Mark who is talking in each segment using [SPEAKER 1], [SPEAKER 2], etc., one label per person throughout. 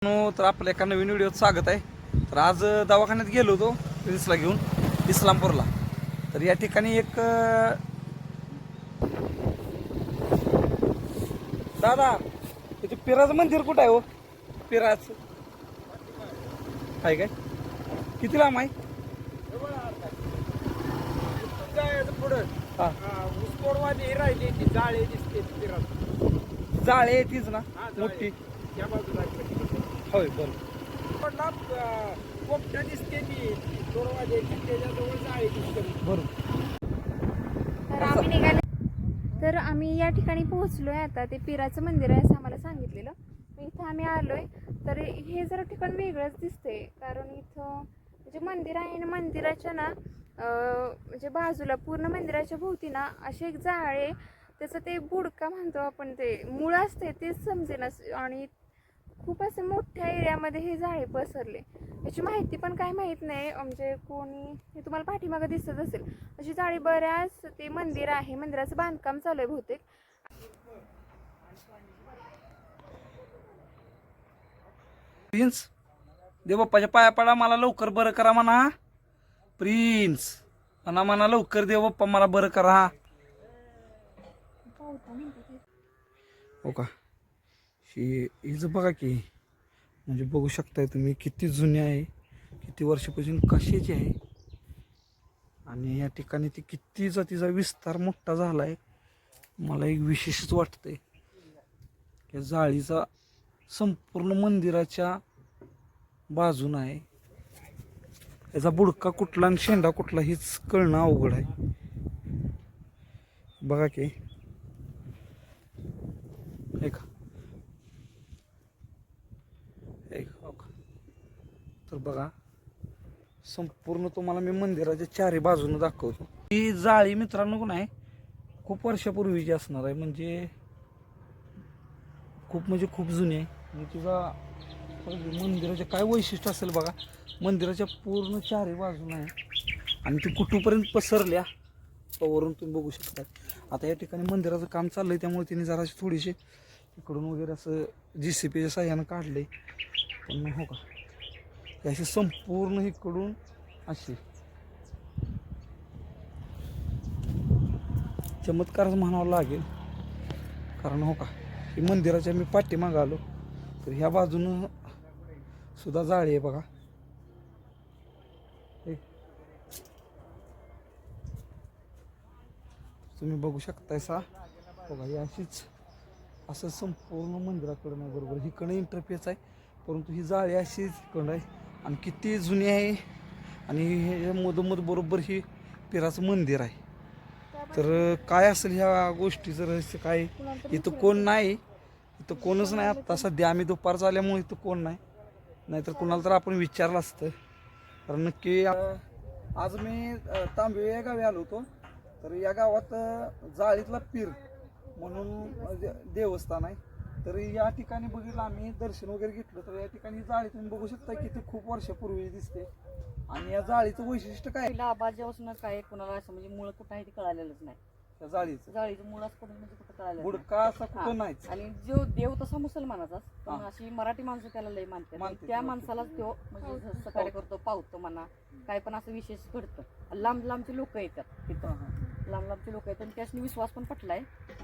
[SPEAKER 1] तर आपल्या एका नवीन व्हिडिओत स्वागत आहे. तर आज दवाखान्यात गेलो होतो प्रिन्सला घेऊन इस्लामपूरला. तर या ठिकाणी एक दादा इथे पिराचं मंदिर कुठं आहे हो? पिराचं आहे काय? किती लांब आहे?
[SPEAKER 2] पुढं
[SPEAKER 1] हा
[SPEAKER 2] ऊसतोडवादी राहिली ती जाळे दिसते फिरत
[SPEAKER 1] जाळे आहे तीच ना मोठी?
[SPEAKER 2] त्या बाजूला
[SPEAKER 1] होय बरं.
[SPEAKER 2] पडला पोपट्या दिसते ती तोडवादी त्याच्याजवळ जाळे दिसते.
[SPEAKER 1] बरं.
[SPEAKER 3] तर आम्ही या ठिकाणी पोहोचलोय. आता ते पिराचं मंदिर आहे असं आम्हाला सांगितलेलं. इथं आम्ही आलोय. तर हे जरा ठिकाण वेगळंच दिसते, कारण इथं म्हणजे मंदिर आहे आणि मंदिराच्या ना म्हणजे बाजूला पूर्ण मंदिराच्या भोवती ना असे एक जाळे, त्याचं ते बुडका म्हणतो आपण, ते मुळ असते तेच समजेना. आणि खूप असं मोठ्या एरियामध्ये हे जाळे पसरले. याची माहिती पण काय माहीत नाही, म्हणजे कोणी, हे तुम्हाला पाठीमागं दिसत असेल अशी जाळी बऱ्याच. ते मंदिर आहे, मंदिराचं बांधकाम चालू आहे बहुतेक.
[SPEAKER 1] प्रिन्स देवबाप्पाच्या पाया पडा, मला लवकर बरं करा म्हणा. प्रिन्स म्हणा लवकर देवबाप्पा मला बरं करा. हो का? हिच बघा की, म्हणजे बघू शकताय तुम्ही किती जुनी आहे, किती वर्षापासून कशाची आहे. आणि या ठिकाणी ती कितीचा तिचा विस्तार मोठा झाला आहे. मला एक विशेषच वाटतंय या जाळीचा संपूर्ण मंदिराच्या बाजून आहे. याचा बुडका कुठला आणि शेंडा कुठला हेच कळणं अवघड आहे. बघा की एक तर बघा, संपूर्ण तुम्हाला मी मंदिराच्या चारी बाजूने दाखवतो. ही जाळी मित्रांनो नाही खूप वर्षापूर्वीची असणार आहे, म्हणजे खूप जुनी आहे. आणि तुझा मंदिराचे काय वैशिष्ट्य असेल बघा. मंदिराच्या पूर्ण चारी बाजूने आहे आणि ती कुठूपर्यंत पसरल्या वरून तुम्ही बघू शकता. आता या ठिकाणी मंदिराचं काम चाललंय, त्यामुळे तिने जराशी थोडीशी इकडून वगैरे असं JCPच्या साह्यानं काढले. पण हो का, अशी संपूर्ण इकडून अशी चमत्कारच म्हणावं लागेल. कारण हो का, ही मंदिराच्या मी पाठीमागं आलो तर ह्या बाजूनं सुद्धा जाळी आहे बघा. तुम्ही बघू शकताय सा बघा, ही अशीच असं संपूर्ण मंदिराकडं नाही, बरोबर हिकडं इंटरफेस आहे, परंतु ही जाळी अशीच इकडं आहे आणि किती जुनी आहे. आणि हे मधोमध बरोबर ही पिराचं मंदिर आहे. तर काय असेल ह्या गोष्टीचं रहस्य काय? इथं कोण नाही, इथं कोणच नाही आत्ता सध्या. आम्ही दुपारचं आल्यामुळे इथं कोण नाही, नाहीतर कुणाला तर आपण विचारलं असतं. कारण नक्की आज मी तांबे या गावी आलो होतो. तर या गावात जाळीतला पीर म्हणून देवस्थान आहे. तर या ठिकाणी बघितलं आम्ही, दर्शन वगैरे घेतलं. तर या ठिकाणी जाळी तुम्ही बघू शकता की ती खूप वर्षापूर्वी दिसते. आणि या जाळीचं वैशिष्ट्य काय?
[SPEAKER 4] आबाजापासून काय कोणाला असं म्हणजे मुळ कुठं आहे ते कळालेलंच नाही.
[SPEAKER 1] त्या जाळीचं
[SPEAKER 4] मुळाच कुठं म्हणजे कुठं कळालं
[SPEAKER 1] बुडका असा कुठं नाहीच.
[SPEAKER 4] आणि जो देव तसा मुसलमानाचाच, पण अशी मराठी माणसं त्याला लय मानतात. त्या माणसालाच तो म्हणजे सहकार्य करतो, पावतो म्हणा, काय पण असं विशेष घडतं. लांब लांबचे लोक येतात तिथं, लांब लांबचे लोक येतात आणि त्यासनी विश्वास पण पटलाय.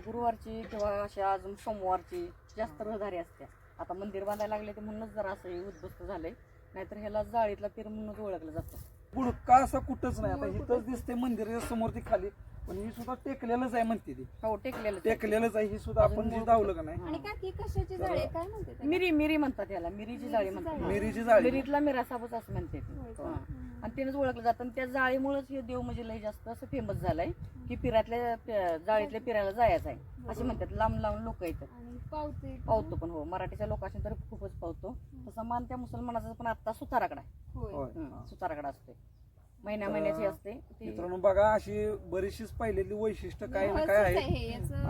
[SPEAKER 4] गुरुवारची किंवा अशा अजून सोमवारची जास्त रहदारी असते. आता मंदिर बांधायला लागले ते म्हणूनच जरा असं उद्ध्वस्त झालंय, नाहीतर ह्याला जाळीतला पीर म्हणूनच ओळखलं जातं.
[SPEAKER 1] बुडका असा कुठंच नाही. आता इथंच दिसते मंदिराच्या समोर ती खाली, पण ही सुद्धा टेकलेलंच आहे म्हणते ती.
[SPEAKER 4] हो,
[SPEAKER 1] टेकलेलंच आहे. ही सुद्धा आपण जी धावलं का नाही,
[SPEAKER 3] आणि काकी कशाची जाळी आहे? काय म्हणते?
[SPEAKER 4] मिरी म्हणतात याला, मिरीची जाळी म्हणतात.
[SPEAKER 1] मिरीची जाळी.
[SPEAKER 4] मिरीतला मिरा साबच असं म्हणते आणि तेच ओळखलं जातं. आणि त्या जाळीमुळेच हे देव म्हणजे लय जास्त असं फेमस झालंय की पिरातल्या जाळीतल्या पिराला जायचं आहे असे म्हणतात. लांब लांब लोक येतात, पावतो पण. हो, मराठीच्या लोकांशी तर खूपच पावतो. तसं मान त्या मुसलमानाचा पण आता सुताराकडा आहे. सुताराकडा असते, महिन्याची असते.
[SPEAKER 1] मित्रांनो बघा, अशी बरीचशीच पाहिलेली वैशिष्ट्य काय ना काय आहे.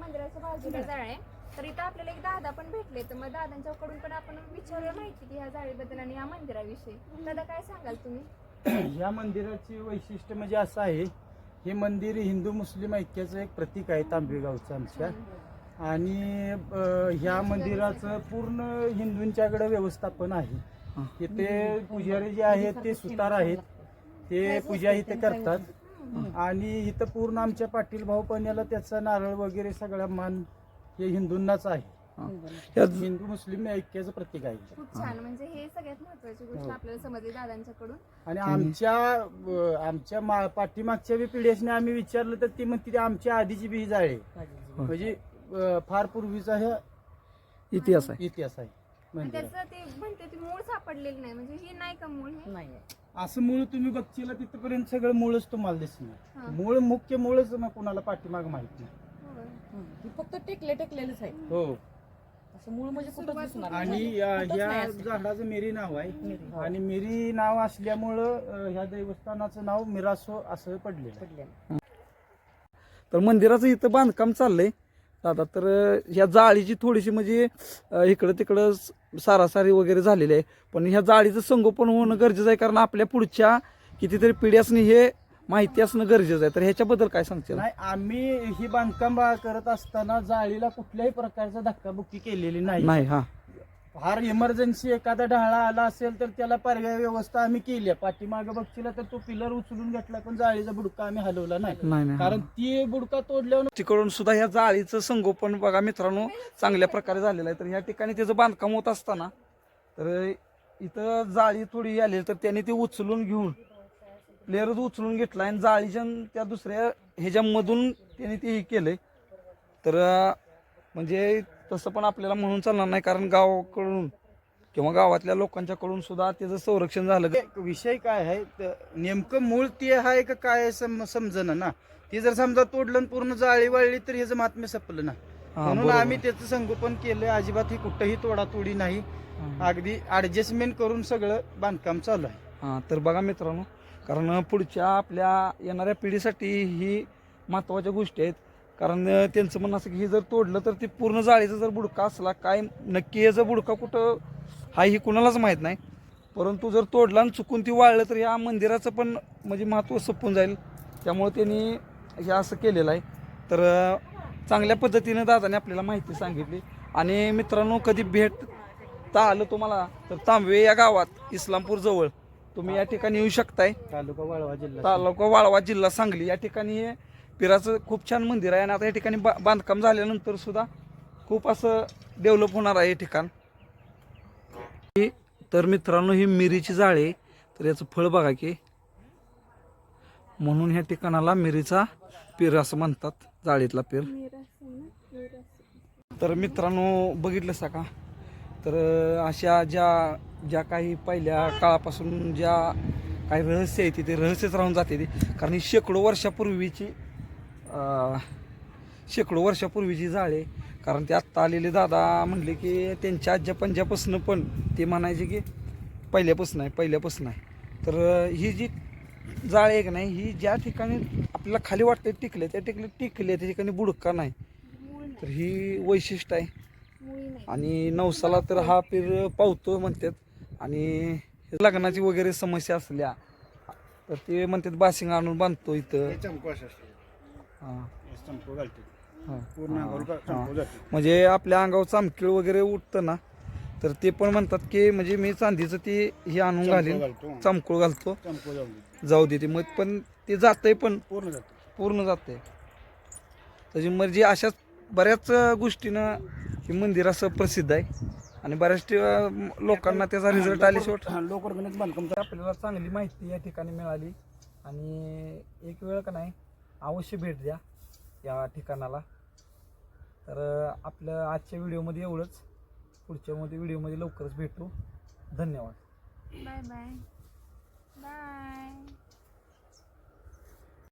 [SPEAKER 3] मंदिराच्या बाजूला जाळ आहे. तर इथं आपल्याला एक दादा पण भेटले, तर मग दादांच्याकडून पण आपण विचारूया माहिती की ह्या जाळीबद्दल आणि या मंदिराविषयी. दादा काय सांगाल तुम्ही?
[SPEAKER 2] ह्या मंदिराचे वैशिष्ट्य म्हणजे असं आहे, हे मंदिर हिंदू मुस्लिम ऐक्याचं एक प्रतीक आहे तांबेगावचं आमच्या. आणि ह्या मंदिराचं पूर्ण हिंदूंच्याकडे व्यवस्थापन आहे. इथे पुजारी जे आहेत ते सुतार आहेत, ते पूजा इथे करतात. आणि इथं पूर्ण आमच्या पाटील भाऊ पण्याला त्याचा नारळ वगैरे सगळा मान हे हिंदूंनाच आहे. हिंदू मुस्लिम ऐक्याचं प्रतीक आहे.
[SPEAKER 3] खूप छान, म्हणजे हे सगळ्यात महत्वाची गोष्ट आपल्याला समजली दादांच्याकडून.
[SPEAKER 2] आणि आमच्या पाठीमागच्या बी पिढ्याने आम्ही विचारलं तर ती म्हणते आमच्या आधीची बी ही जाळे, म्हणजे फार पूर्वीचा हे
[SPEAKER 1] इतिहास आहे.
[SPEAKER 2] आहे.
[SPEAKER 3] त्याचं ते म्हणते ते मूळ सापडलेलं नाही, म्हणजे हे नाही का मूळ हे?
[SPEAKER 4] नाही
[SPEAKER 2] असं मूळ तुम्ही बघशील तिथपर्यंत सगळं मूळच तुम्हाला दिसणार. मूळ मुख्य मूळच मग कुणाला पाठीमाग माहित नाही.
[SPEAKER 4] ही फक्त टेकलेलंच आहे.
[SPEAKER 2] हो.
[SPEAKER 4] असं मूळ म्हणजे कुठंच दिसणार
[SPEAKER 2] आणि
[SPEAKER 4] नाही.
[SPEAKER 2] ह्या झाडाचं मिरी नाव आहे. आणि मिरी नाव असल्यामुळं ह्या देवस्थानाचं नाव मिरासो असं पडलेलं.
[SPEAKER 1] तर मंदिराचं इथं बांधकाम चाललंय दादा. तर ह्या जाळीची थोडीशी म्हणजे इकडं तिकडं सारासारी वगैरे झालेली आहे, पण ह्या जाळीचं संगोपन होणं गरजेचं आहे, कारण आपल्या पुढच्या कितीतरी पिढ्यासनी हे माहिती असणं गरजेचं आहे. तर ह्याच्याबद्दल काय सांगते?
[SPEAKER 2] नाही, आम्ही ही बांधकाम करत असताना जाळीला कुठल्याही प्रकारचा धक्काबुक्की केलेली नाही.
[SPEAKER 1] हा,
[SPEAKER 2] फार इमर्जन्सी एखादा ढाळा आला असेल तर त्याला पर्याय व्यवस्था आम्ही केली आहे. पाठीमागं बघशील तर तो पिलर उचलून घेतला, पण जाळीचा बुडका आम्ही हलवला नाही. कारण ती बुडका तोडल्यावर
[SPEAKER 1] तिकडून सुद्धा ह्या जाळीचं संगोपन बघा मित्रांनो चांगल्या प्रकारे झालेलं आहे. तर ह्या ठिकाणी त्याचं बांधकाम होत असताना तर इथं जाळी थोडी आली, तर त्याने ती उचलून घेऊन प्लेअरच उचलून घेतला आणि जाळीच्या त्या दुसऱ्या ह्याच्यामधून त्याने ते हे केलंय. तर म्हणजे तसं पण आपल्याला म्हणून चालणार नाही, कारण गावाकडून किंवा गावातल्या लोकांच्याकडून सुद्धा त्याचं संरक्षण झालं.
[SPEAKER 2] विषय काय आहे, नेमकं मूळ ते आहे का काय समजणं ना. ते जर समजा तोडलं आणि पूर्ण जाळी वाळली तर ह्याचं महात्म्य संपलं ना. म्हणून आम्ही त्याचं संगोपन केलंय. अजिबात ही कुठंही तोडातोडी नाही, अगदी ऍडजस्टमेंट करून सगळं बांधकाम चालू आहे.
[SPEAKER 1] हां, तर बघा मित्रांनो, कारण पुढच्या आपल्या येणाऱ्या पिढीसाठी ही महत्त्वाच्या गोष्टी आहेत. कारण त्यांचं म्हणणं असं की हे जर तोडलं तर ते पूर्ण जाळीचा जर बुडका असला, काय नक्की याचा बुडका कुठं हा ही कुणालाच माहीत नाही, परंतु जर तोडला आणि चुकून ती वाळलं तर या मंदिराचं पण म्हणजे महत्त्व संपून जाईल. त्यामुळे त्यांनी हे असं केलेलं आहे. तर चांगल्या पद्धतीनं दादाने आपल्याला माहिती सांगितली. आणि मित्रांनो, कधी भेटता आलं तुम्हाला तर तांबवे या गावात इस्लामपूर जवळ तुम्ही या ठिकाणी येऊ शकताय.
[SPEAKER 2] तालुका
[SPEAKER 1] वाळवा जिल्हा सांगली. या ठिकाणी हे पिराचं खूप छान मंदिर आहे आणि आता या ठिकाणी बांधकाम झाल्यानंतर सुद्धा खूप असं डेव्हलप होणार आहे हे ठिकाण. तर मित्रांनो, ही मिरीची जाळे, तर याचं फळ बघा की, म्हणून ह्या ठिकाणाला मिरीचा पीर असं म्हणतात, जाळीतला पीर. तर मित्रांनो, बघितलं का, तर अशा ज्या काही पहिल्या काळापासून ज्या काही रहस्य आहे ते रहस्यच राहून जाते ती. कारण ही शेकडो वर्षापूर्वीची जाळे. कारण ते आत्ता आलेले दादा म्हणले की त्यांच्या आज्या पंजापासून पण ते म्हणायचे की पहिल्यापासून आहे. तर ही जी जाळे आहे की नाही, ही ज्या ठिकाणी आपल्याला खाली वाटते टिकले त्या टिकले त्या ठिकाणी बुडका नाही. तर ही वैशिष्ट्य आहे. आणि नवसाला तर हा पीर पावतो म्हणतात. आणि लग्नाची वगैरे समस्या असल्या तर ते म्हणतात बासिंग आणून बांधतो इथं. म्हणजे आपल्या अंगावर चामखीळ वगैरे उठतं ना, तर ते पण म्हणतात की म्हणजे मी चांदीचं ते हे आणून घालीन, चमकूळ घालतो, जाऊ देते. मग पण ते जातंय, पण पूर्ण जातंय. त्याची म्हणजे अशाच बऱ्याच गोष्टीनं हे मंदिर असं प्रसिद्ध आहे. आणि बऱ्याच लोकांना त्याचा रिझल्ट आल्याशिवाय आपल्याला चांगली माहिती या ठिकाणी मिळाली. आणि एक वेळ का नाही, अवश्य भेट द्या या ठिकाणाला. तर आपल्या आजच्या व्हिडिओमध्ये एवढंच. पुढच्या व्हिडिओमध्ये लवकरच भेटू. धन्यवाद.
[SPEAKER 3] Bye bye bye.